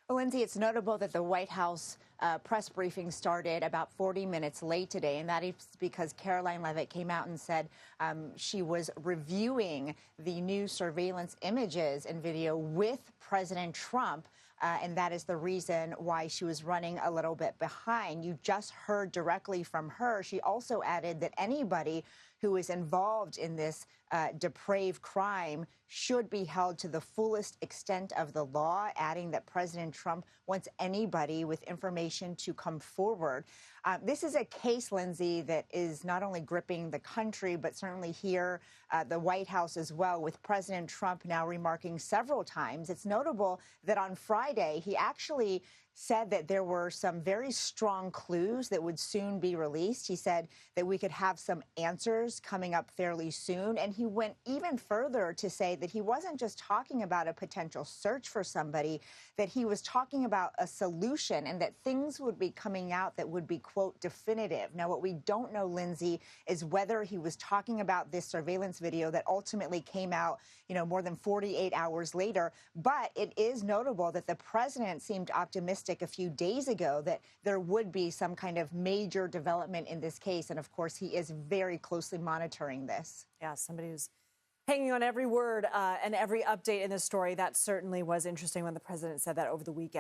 Speaker 12: Well, Lindsay, it's notable that the White House press briefing started about 40 minutes late today, and that is because Caroline Leavitt came out and said she was reviewing the new surveillance images and video with President Trump, and that is the reason why she was running a little bit behind. You just heard directly from her. She also added that anybody who is involved in this depraved crime should be held to the fullest extent of the law, adding that President Trump wants anybody with information to come forward. This is a case, Lindsay, that is not only gripping the country, but certainly here, the White House as well, with President Trump now remarking several times. It's notable that on Friday, he actually said that there were some very strong clues that would soon be released. He said that we could have some answers coming up fairly soon. And he went even further to say that he wasn't just talking about a potential search for somebody, that he was talking about a solution and that things would be coming out that would be, quote, definitive. Now, what we don't know, Lindsay, is whether he was talking about this surveillance video that ultimately came out, more than 48 hours later. But it is notable that the president seemed optimistic a few days ago that there would be some kind of major development in this case. And of course, he is very closely monitoring this.
Speaker 7: Yeah, somebody who's hanging on every word and every update in this story. That certainly was interesting when the president said that over the weekend.